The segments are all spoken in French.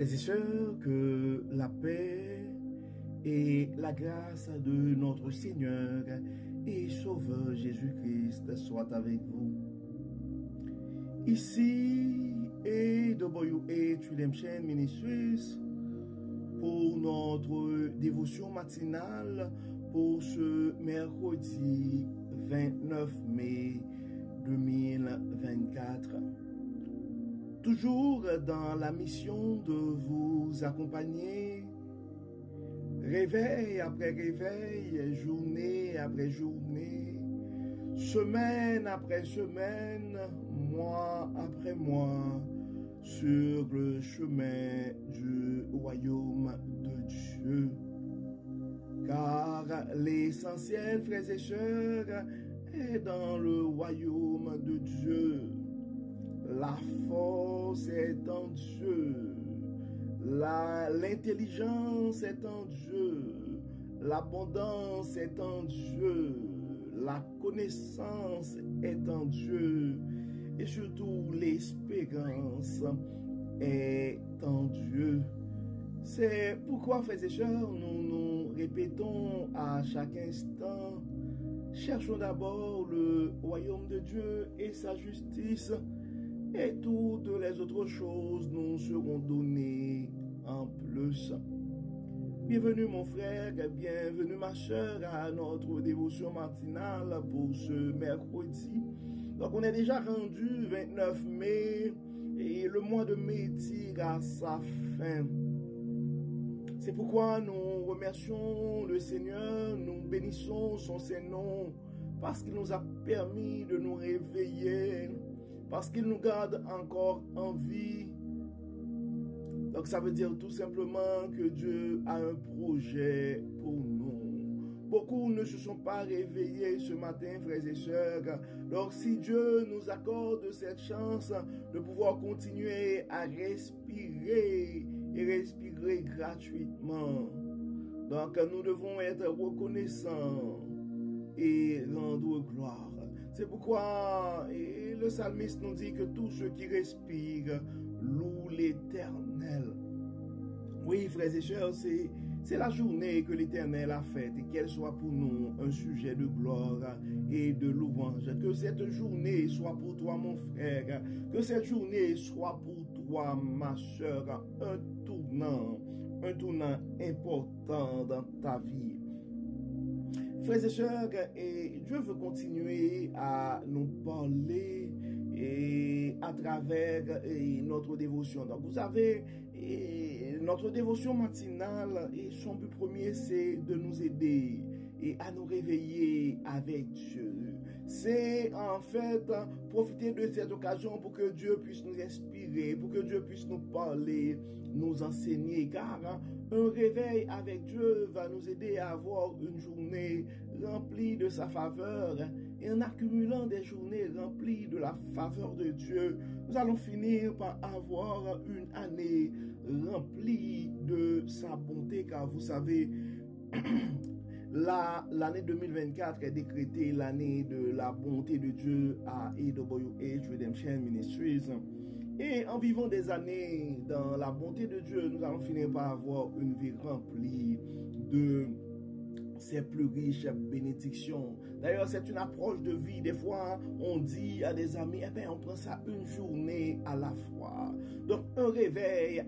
Frères et sœurs, que la paix et la grâce de notre Seigneur et Sauveur Jésus-Christ soient avec vous. Ici AWH Redemption Ministries pour notre dévotion matinale pour ce mercredi 29 mai 2024. Toujours dans la mission de vous accompagner, réveil après réveil, journée après journée, semaine après semaine, mois après mois, sur le chemin du royaume de Dieu. Car l'essentiel, frères et sœurs, est dans le royaume de Dieu. La force est en Dieu. L'intelligence est en Dieu. L'abondance est en Dieu. La connaissance est en Dieu. Et surtout, l'espérance est en Dieu. C'est pourquoi, frères et sœurs, nous nous répétons à chaque instant, cherchons d'abord le royaume de Dieu et sa justice, et toutes les autres choses nous seront données en plus. Bienvenue mon frère, bienvenue ma sœur à notre dévotion matinale pour ce mercredi. Donc on est déjà rendu 29 mai et le mois de mai tire à sa fin. C'est pourquoi nous remercions le Seigneur, nous bénissons son Saint-Nom parce qu'il nous a permis de nous réveiller, parce qu'il nous garde encore en vie. Donc ça veut dire tout simplement que Dieu a un projet pour nous. Beaucoup ne se sont pas réveillés ce matin, frères et sœurs. Donc si Dieu nous accorde cette chance de pouvoir continuer à respirer et respirer gratuitement, donc nous devons être reconnaissants et rendre gloire. C'est pourquoi le psalmiste nous dit que tous ceux qui respirent louent l'Éternel. Oui, frères et sœurs, c'est la journée que l'Éternel a faite et qu'elle soit pour nous un sujet de gloire et de louange. Que cette journée soit pour toi, mon frère. Que cette journée soit pour toi, ma sœur, un tournant important dans ta vie. Frères et sœurs, et Dieu veut continuer à nous parler et à travers notre dévotion. Donc vous savez, notre dévotion matinale, et son but premier, c'est de nous aider et à nous réveiller avec Dieu. C'est en fait profiter de cette occasion pour que Dieu puisse nous inspirer, pour que Dieu puisse nous parler, nous enseigner, car un réveil avec Dieu va nous aider à avoir une journée remplie de sa faveur. Et en accumulant des journées remplies de la faveur de Dieu, nous allons finir par avoir une année remplie de sa bonté, car vous savez, l'année 2024 est décrétée l'année de la bonté de Dieu à AWH Redemption Ministries. Et en vivant des années dans la bonté de Dieu, nous allons finir par avoir une vie remplie de ses plus riches bénédictions. D'ailleurs, c'est une approche de vie. Des fois, on dit à des amis, eh bien, on prend ça une journée à la fois. Donc, un réveil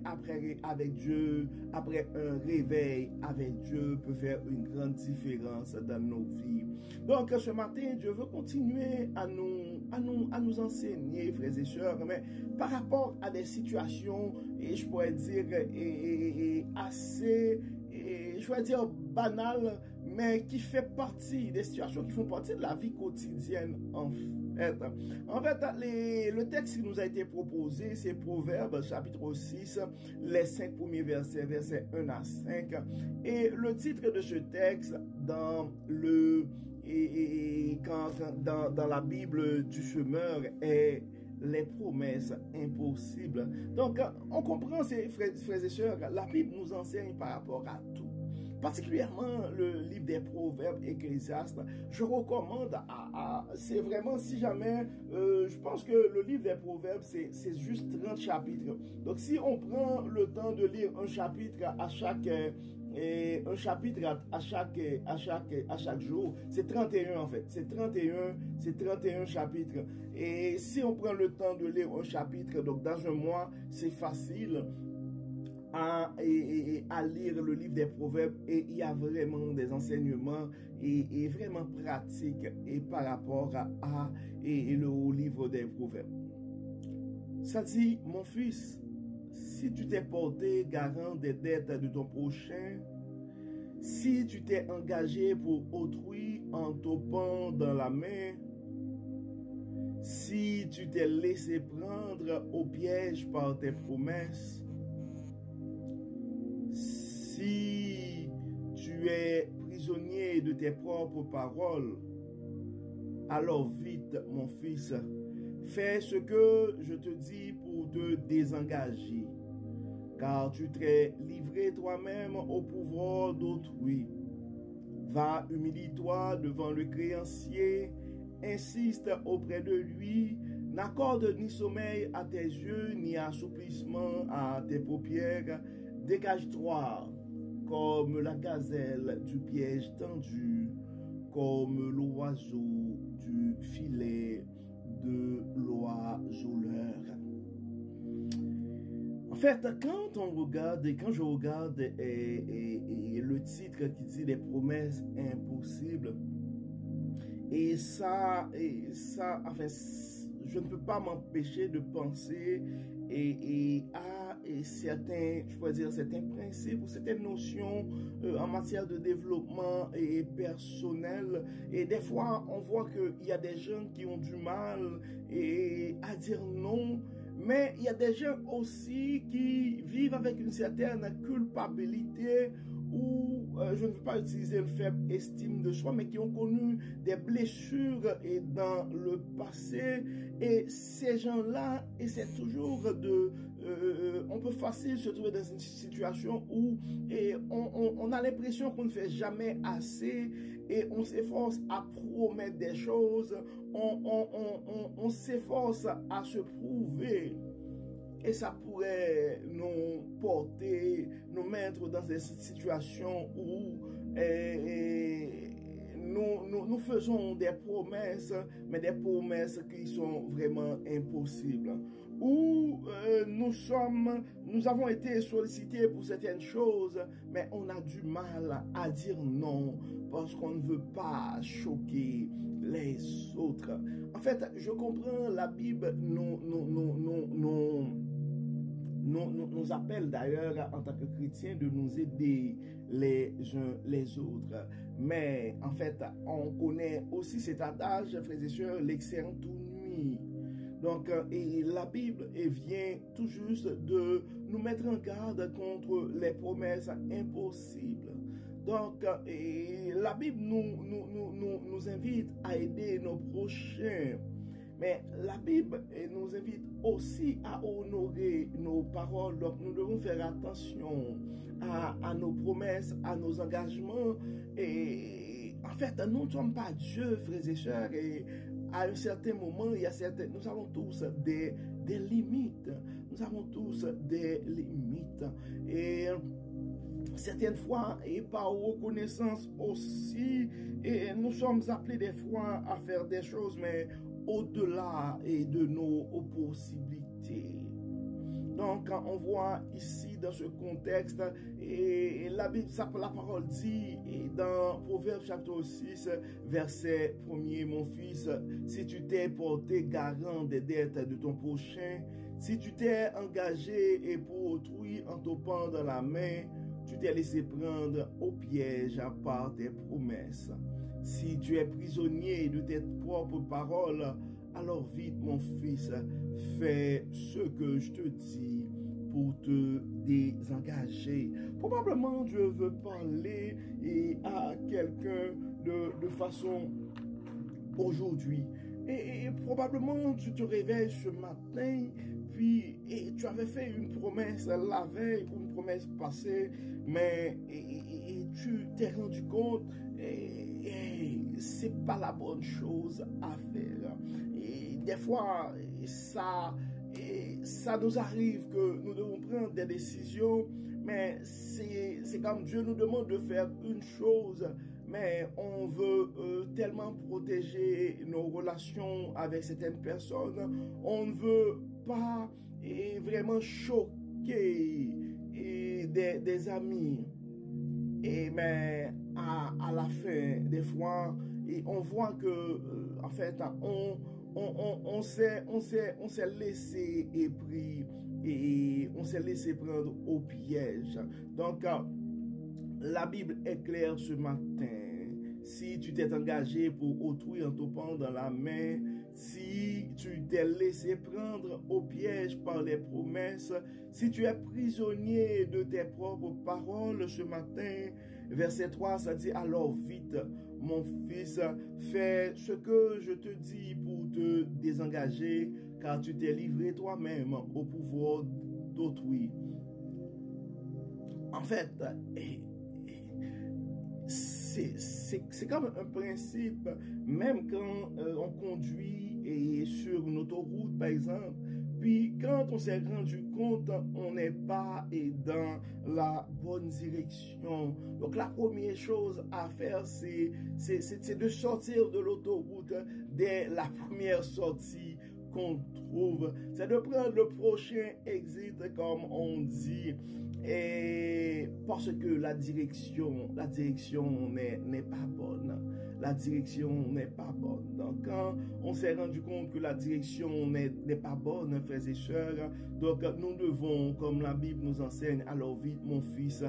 avec Dieu, après un réveil avec Dieu peut faire une grande différence dans nos vies. Donc, ce matin, Dieu veut continuer à nous enseigner, frères et sœurs, mais par rapport à des situations, et je pourrais dire, assez, je pourrais dire, banales, mais qui fait partie des situations qui font partie de la vie quotidienne en fait. Le texte qui nous a été proposé, c'est Proverbes chapitre 6, les 5 premiers versets, versets 1 à 5. Et le titre de ce texte dans la Bible du semeur est les promesses impossibles. Donc, on comprend, frères et sœurs, la Bible nous enseigne par rapport à tout. particulièrement le livre des Proverbes, Ecclésiaste. Je recommande c'est vraiment, si jamais, je pense que le livre des Proverbes, c'est juste 30 chapitres. Donc, si on prend le temps de lire un chapitre à chaque jour, c'est 31 en fait, c'est 31 chapitres. Et si on prend le temps de lire un chapitre, donc dans un mois, c'est facile à lire le livre des Proverbes, et il y a vraiment des enseignements et vraiment pratiques et par rapport au livre des Proverbes. Ça dit, mon fils, si tu t'es porté garant des dettes de ton prochain, si tu t'es engagé pour autrui en topant dans la main, si tu t'es laissé prendre au piège par tes promesses, si tu es prisonnier de tes propres paroles, alors vite, mon fils, fais ce que je te dis pour te désengager, car tu t'es livré toi-même au pouvoir d'autrui. Va, humilie-toi devant le créancier, insiste auprès de lui, n'accorde ni sommeil à tes yeux, ni assouplissement à tes paupières. Dégage-toi comme la gazelle du piège tendu, comme l'oiseau du filet de l'oiseleur. En fait, quand je regarde le titre qui dit les promesses impossibles, et ça, enfin, je ne peux pas m'empêcher de penser à certains, je pourrais dire, certains principes ou certaines notions en matière de développement personnel. Et des fois, on voit qu'il y a des jeunes qui ont du mal à dire non, mais il y a des gens aussi qui vivent avec une certaine culpabilité ou, je ne veux pas utiliser le faible estime de soi, mais qui ont connu des blessures dans le passé. Et ces gens-là essaient toujours on peut facilement se trouver dans une situation où on a l'impression qu'on ne fait jamais assez et on s'efforce à promettre des choses, on s'efforce à se prouver. Et ça pourrait nous porter, nous mettre dans des situations où nous faisons des promesses, mais des promesses qui sont vraiment impossibles. Où nous avons été sollicités pour certaines choses, mais on a du mal à dire non parce qu'on ne veut pas choquer les autres. En fait, je comprends, la Bible nous appelle d'ailleurs en tant que chrétiens de nous aider les uns les autres. Mais en fait, on connaît aussi cet adage, frères et sœurs, l'excellent tout nuit. Donc, et la Bible vient tout juste de nous mettre en garde contre les promesses impossibles. Donc, la Bible nous invite à aider nos prochains. Mais la Bible nous invite aussi à honorer nos paroles. Donc, nous devons faire attention à nos promesses, à nos engagements. Et en fait, nous ne sommes pas Dieu, frères et sœurs. Et à un certain moment, nous avons tous des limites. Nous avons tous des limites. Et certaines fois, et par reconnaissance aussi, et nous sommes appelés des fois à faire des choses, mais au-delà de nos possibilités. Donc, on voit ici dans ce contexte, et la Bible, la parole dit, et dans Proverbes chapitre 6, verset 1er, mon fils, si tu t'es porté garant des dettes de ton prochain, si tu t'es engagé et pour autrui en topant dans la main, tu t'es laissé prendre au piège par tes promesses. Si tu es prisonnier de tes propres paroles, alors vite, mon fils, fais ce que je te dis pour te désengager. Probablement, Dieu veut parler à quelqu'un de façon aujourd'hui. Et probablement, tu te réveilles ce matin, puis tu avais fait une promesse la veille, une promesse passée, mais tu t'es rendu compte, c'est pas la bonne chose à faire. Et des fois, ça nous arrive que nous devons prendre des décisions, mais c'est comme Dieu nous demande de faire une chose, mais on veut tellement protéger nos relations avec certaines personnes, on ne veut pas vraiment choquer des amis. Mais à la fin, des fois, on voit que, en fait, on s'est laissé pris et on s'est laissé prendre au piège. Donc, la Bible est claire ce matin. Si tu t'es engagé pour autrui en te pendant la main, si tu t'es laissé prendre au piège par les promesses, si tu es prisonnier de tes propres paroles ce matin, verset 3, ça dit, alors vite, mon fils, fais ce que je te dis pour te désengager, car tu t'es livré toi-même au pouvoir d'autrui. En fait, c'est comme un principe, même quand on conduit sur une autoroute, par exemple, puis quand on s'est rendu compte, on n'est pas dans la bonne direction. Donc la première chose à faire, c'est de sortir de l'autoroute dès la première sortie qu'on trouve. C'est de prendre le prochain exit, comme on dit. Et parce que la direction n'est pas bonne. La direction n'est pas bonne. Donc, quand on s'est rendu compte que la direction n'est pas bonne, frères et sœurs, donc nous devons, comme la Bible nous enseigne, alors vite, mon fils,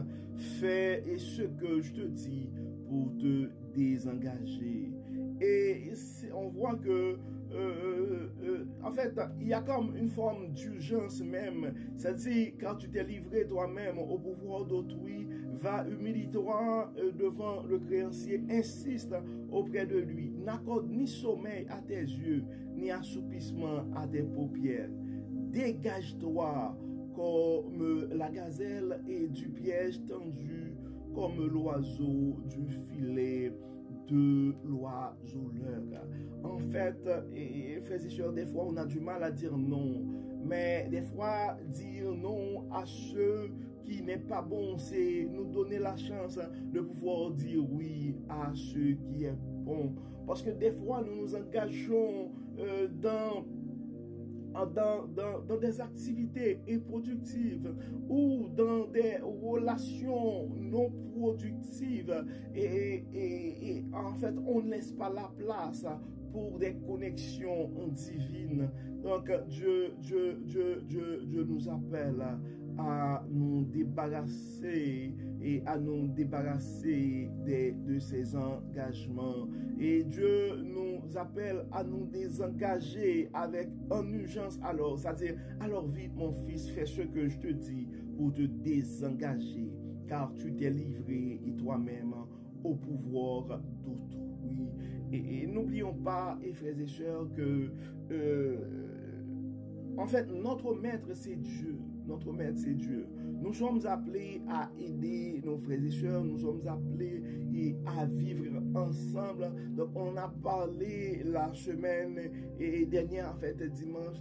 fais ce que je te dis pour te désengager. Et on voit que en fait, il y a comme une forme d'urgence même. C'est-à-dire, quand tu t'es livré toi-même au pouvoir d'autrui, va humilie-toi devant le créancier, insiste auprès de lui. N'accorde ni sommeil à tes yeux, ni assoupissement à tes paupières. Dégage-toi comme la gazelle et du piège tendu, comme l'oiseau du filet de l'oiseleur. En fait, frères et sœurs, des fois on a du mal à dire non, mais des fois dire non à ceux qui n'est pas bon, c'est nous donner la chance de pouvoir dire oui à ce qui est bon. Parce que des fois nous nous engageons dans des activités improductives ou dans des relations non productives et en fait on ne laisse pas la place pour des connexions divines. Donc Dieu nous appelle à nous débarrasser de ces engagements. Et Dieu nous appelle à nous désengager avec en urgence alors. C'est-à-dire, alors vite mon fils, fais ce que je te dis pour te désengager, car tu t'es livré et toi-même au pouvoir d'autrui. Et n'oublions pas, frères et sœurs, que en fait, notre maître, c'est Dieu. Notre maître, c'est Dieu. Nous sommes appelés à aider nos frères et sœurs. Nous sommes appelés à vivre ensemble. Donc, on a parlé la semaine dernière, en fait, dimanche,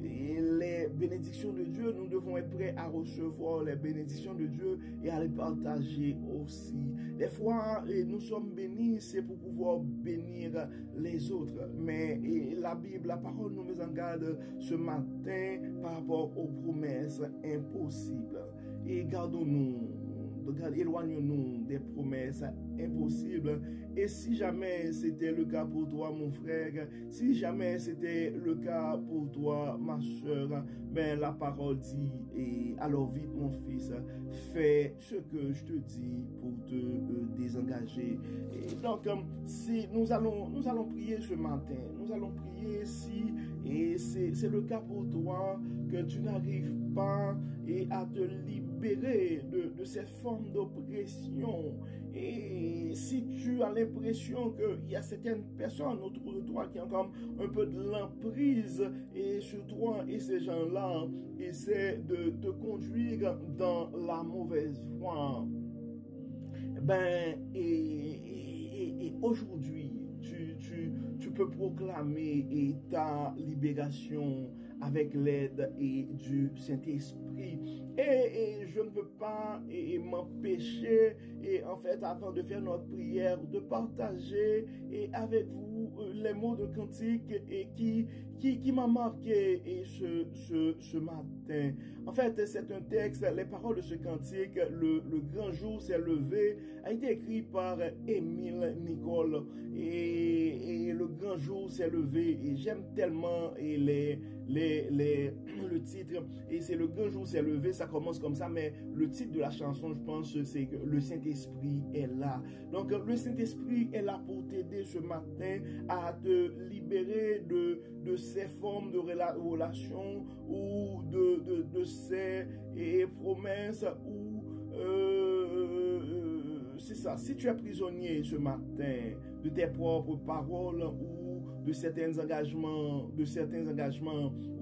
les bénédictions de Dieu. Nous devons être prêts à recevoir les bénédictions de Dieu et à les partager aussi. Des fois, nous sommes bénis, c'est pour pouvoir bénir les autres. Mais la Bible, la parole nous met en garde ce matin par rapport aux promesses impossibles. Et éloignons-nous des promesses impossibles. Et si jamais c'était le cas pour toi, mon frère, si jamais c'était le cas pour toi, ma soeur, ben la parole dit, et alors vite, mon fils, fais ce que je te dis pour te désengager. Et donc, si nous allons prier ce matin, nous allons prier si, et c'est le cas pour toi, que tu n'arrives pas à te libérer de cette forme d'oppression. Et si tu as l'impression qu'il y a certaines personnes autour de toi qui ont comme un peu de l'emprise et sur toi, et ces gens-là essaient de te conduire dans la mauvaise voie, Et aujourd'hui, tu peux proclamer ta libération avec l'aide du Saint-Esprit. Et je ne veux pas m'empêcher, et en fait, avant de faire notre prière, de partager avec vous les mots de cantique qui m'a marqué ce matin. En fait, c'est un texte, les paroles de ce cantique, le grand jour s'est levé, a été écrit par Émile Nicole. Et le grand jour s'est levé. Et j'aime tellement le titre. Et c'est le grand jour s'est levé, ça commence comme ça, mais le titre de la chanson, je pense, c'est que le Saint-Esprit est là. Donc, le Saint-Esprit est là pour t'aider ce matin à te libérer de ces formes de relations ou de ces promesses ou c'est ça. Si tu es prisonnier ce matin de tes propres paroles ou de certains engagements ou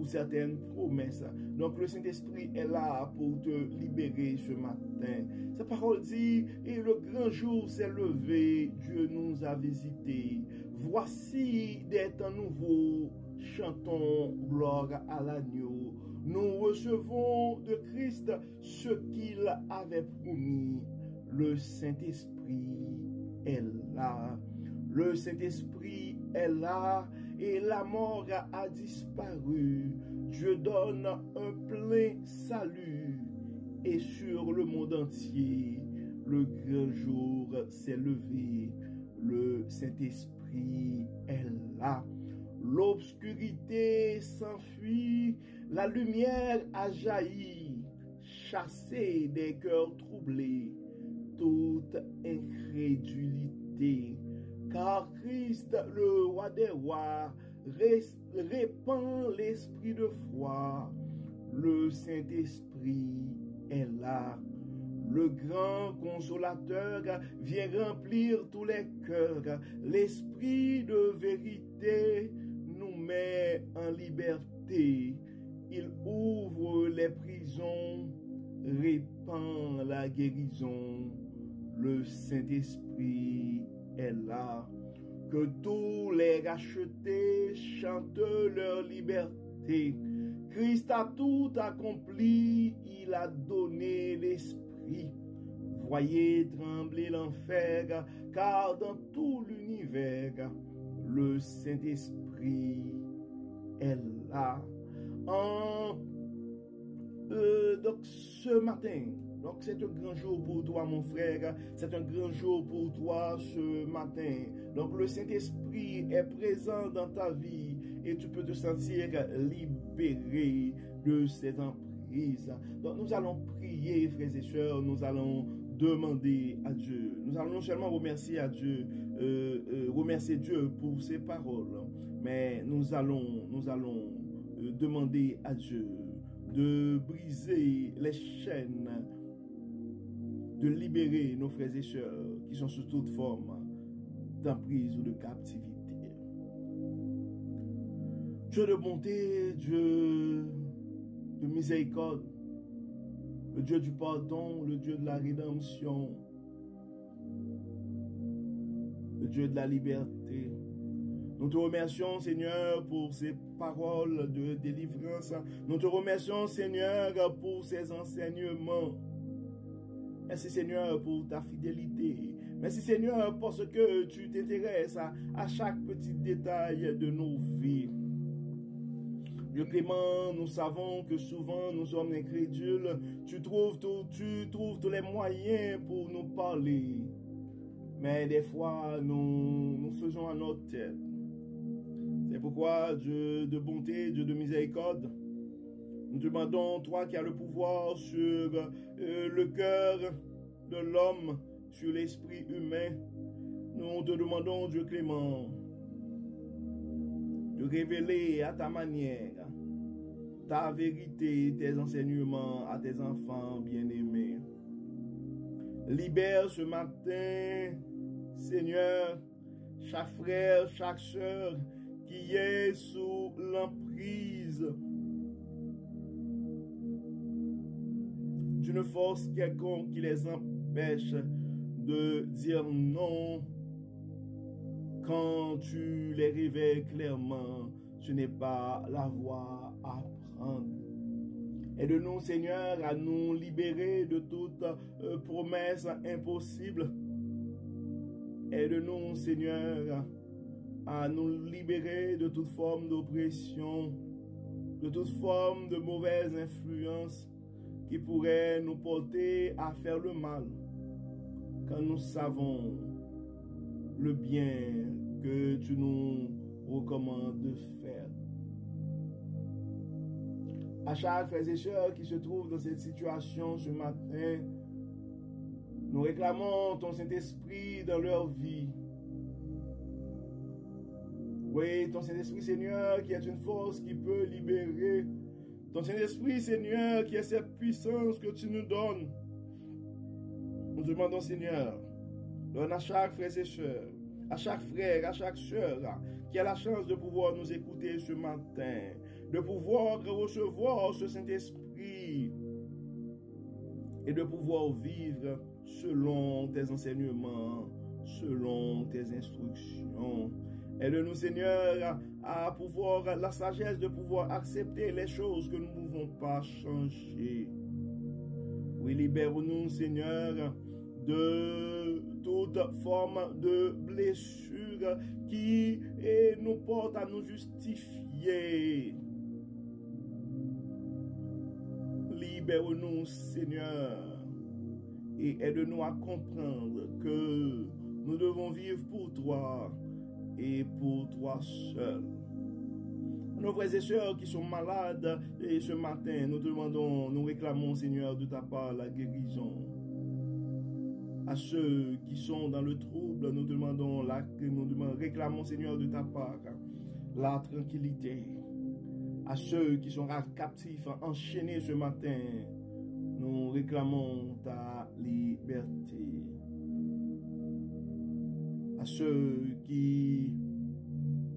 certaines promesses, donc le Saint-Esprit est là pour te libérer ce matin. Sa parole dit, et le grand jour s'est levé, Dieu nous a visités. Voici des temps nouveaux, chantons gloire à l'agneau. Nous recevons de Christ ce qu'il avait promis. Le Saint-Esprit est là. Le Saint-Esprit est là et la mort a disparu. Dieu donne un plein salut et sur le monde entier, le grand jour s'est levé. Le Saint-Esprit est là. L'obscurité s'enfuit, la lumière a jailli, chassé des cœurs troublés, toute incrédulité. Car Christ, le roi des rois, répand l'esprit de foi. Le Saint-Esprit est là. Le grand consolateur vient remplir tous les cœurs. L'esprit de vérité nous met en liberté. Il ouvre les prisons, répand la guérison. Le Saint-Esprit est là. Que tous les rachetés chantent leur liberté. Christ a tout accompli, il a donné l'esprit. Voyez trembler l'enfer, car dans tout l'univers, le Saint-Esprit est là. Donc ce matin, donc c'est un grand jour pour toi mon frère, c'est un grand jour pour toi ce matin. Donc le Saint-Esprit est présent dans ta vie et tu peux te sentir libéré de ces emprises. Donc nous allons prier frères et sœurs, nous allons demander à Dieu. Nous allons non seulement remercier à Dieu, remercier Dieu pour ses paroles, mais nous allons demander à Dieu de briser les chaînes, de libérer nos frères et sœurs qui sont sous toute forme d'emprise ou de captivité. Dieu de bonté, Dieu de miséricorde, le Dieu du pardon, le Dieu de la rédemption, le Dieu de la liberté. Nous te remercions, Seigneur, pour ces paroles de délivrance. Nous te remercions, Seigneur, pour ces enseignements. Merci, Seigneur, pour ta fidélité. Merci, Seigneur, parce que tu t'intéresses à chaque petit détail de nos vies. Dieu Clément, nous savons que souvent nous sommes incrédules. Tu trouves tous les moyens pour nous parler. Mais des fois, nous faisons à notre tête. C'est pourquoi, Dieu de bonté, Dieu de miséricorde, nous demandons, toi qui as le pouvoir sur le cœur de l'homme, sur l'esprit humain, nous te demandons, Dieu clément, de révéler à ta manière ta vérité, tes enseignements à tes enfants bien-aimés. Libère ce matin, Seigneur, chaque frère, chaque sœur qui est sous l'emprise d'une force quelconque qui les empêche de dire non quand tu les réveilles clairement. Ce n'est pas la voie à prendre. Aide-nous, Seigneur, à nous libérer de toute promesse impossible. Aide-nous, Seigneur, à nous libérer de toute forme d'oppression, de toute forme de mauvaise influence qui pourrait nous porter à faire le mal, quand nous savons le bien que tu nous recommandes de faire. À chaque frère et sœur qui se trouve dans cette situation ce matin, nous réclamons ton Saint-Esprit dans leur vie. Oui, ton Saint-Esprit, Seigneur, qui est une force qui peut libérer. Ton Saint-Esprit, Seigneur, qui est cette puissance que tu nous donnes. Nous demandons, Seigneur, donne à chaque frère et sœur, à chaque frère, à chaque sœur, qui a la chance de pouvoir nous écouter ce matin, de pouvoir recevoir ce Saint-Esprit et de pouvoir vivre selon tes enseignements, selon tes instructions. Aide-nous, Seigneur, à pouvoir, la sagesse de pouvoir accepter les choses que nous ne pouvons pas changer. Oui, libère-nous, Seigneur, de toute forme de blessure qui nous porte à nous justifier. Libère-nous, Seigneur, et aide-nous à comprendre que nous devons vivre pour toi et pour toi seul. Nos frères et sœurs qui sont malades, et ce matin, nous demandons, nous réclamons, Seigneur, de ta part la guérison. À ceux qui sont dans le trouble, nous réclamons, Seigneur, de ta part la tranquillité. À ceux qui sont captifs, enchaînés ce matin, nous réclamons ta liberté. À ceux qui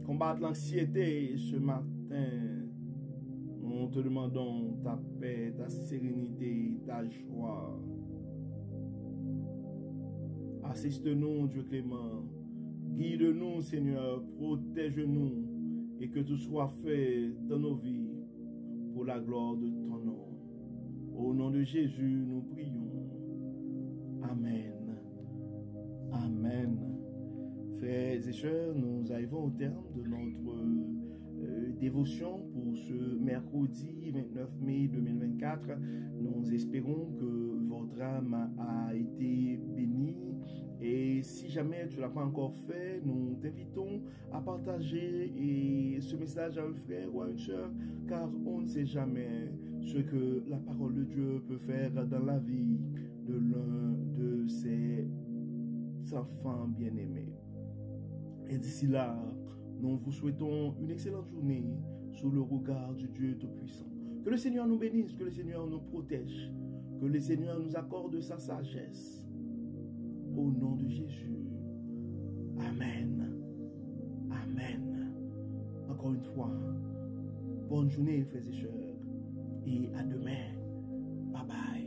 combattent l'anxiété ce matin, nous te demandons ta paix, ta sérénité, ta joie. Assiste-nous, Dieu clément. Guide-nous, Seigneur. Protège-nous. Et que tout soit fait dans nos vies pour la gloire de ton nom. Au nom de Jésus, nous prions. Amen. Amen. Frères et sœurs, nous arrivons au terme de notre dévotion pour ce mercredi 29 mai 2024. Nous espérons que votre âme a été bénie. Et si jamais tu ne l'as pas encore fait, nous t'invitons à partager ce message à un frère ou à une sœur, car on ne sait jamais ce que la parole de Dieu peut faire dans la vie de l'un de ses enfants bien-aimés. Et d'ici là, nous vous souhaitons une excellente journée sous le regard du Dieu Tout-Puissant. Que le Seigneur nous bénisse, que le Seigneur nous protège, que le Seigneur nous accorde sa sagesse. Au nom de Jésus. Amen. Amen. Encore une fois, bonne journée, frères et sœurs. Et à demain. Bye bye.